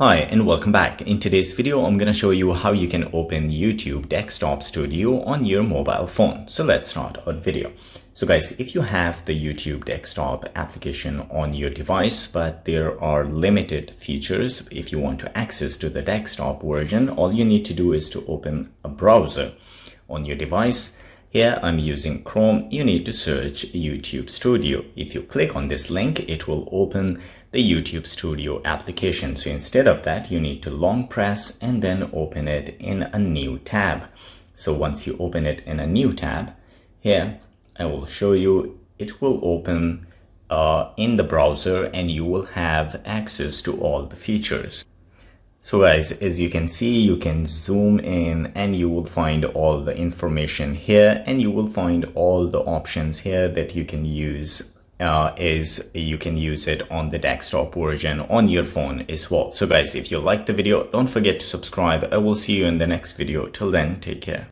Hi and welcome back. In today's video, I'm going to show you how you can open YouTube Desktop Studio on your mobile phone. So let's start our video. So guys, if you have the YouTube Desktop application on your device, but there are limited features, if you want to access to the desktop version, all you need to do is to open a browser on your device. Here I'm using Chrome. You need to search YouTube Studio. If you click on this link, it will open the YouTube Studio application. So instead of that, you need to long press and then open it in a new tab. So once you open it in a new tab, here I will show you, it will open in the browser and you will have access to all the features. So guys, as you can see, you can zoom in and you will find all the information here, and you will find all the options here that you can use you can use it on the desktop version on your phone as well. So guys, if you like the video, don't forget to subscribe. I will see you in the next video. Till then, take care.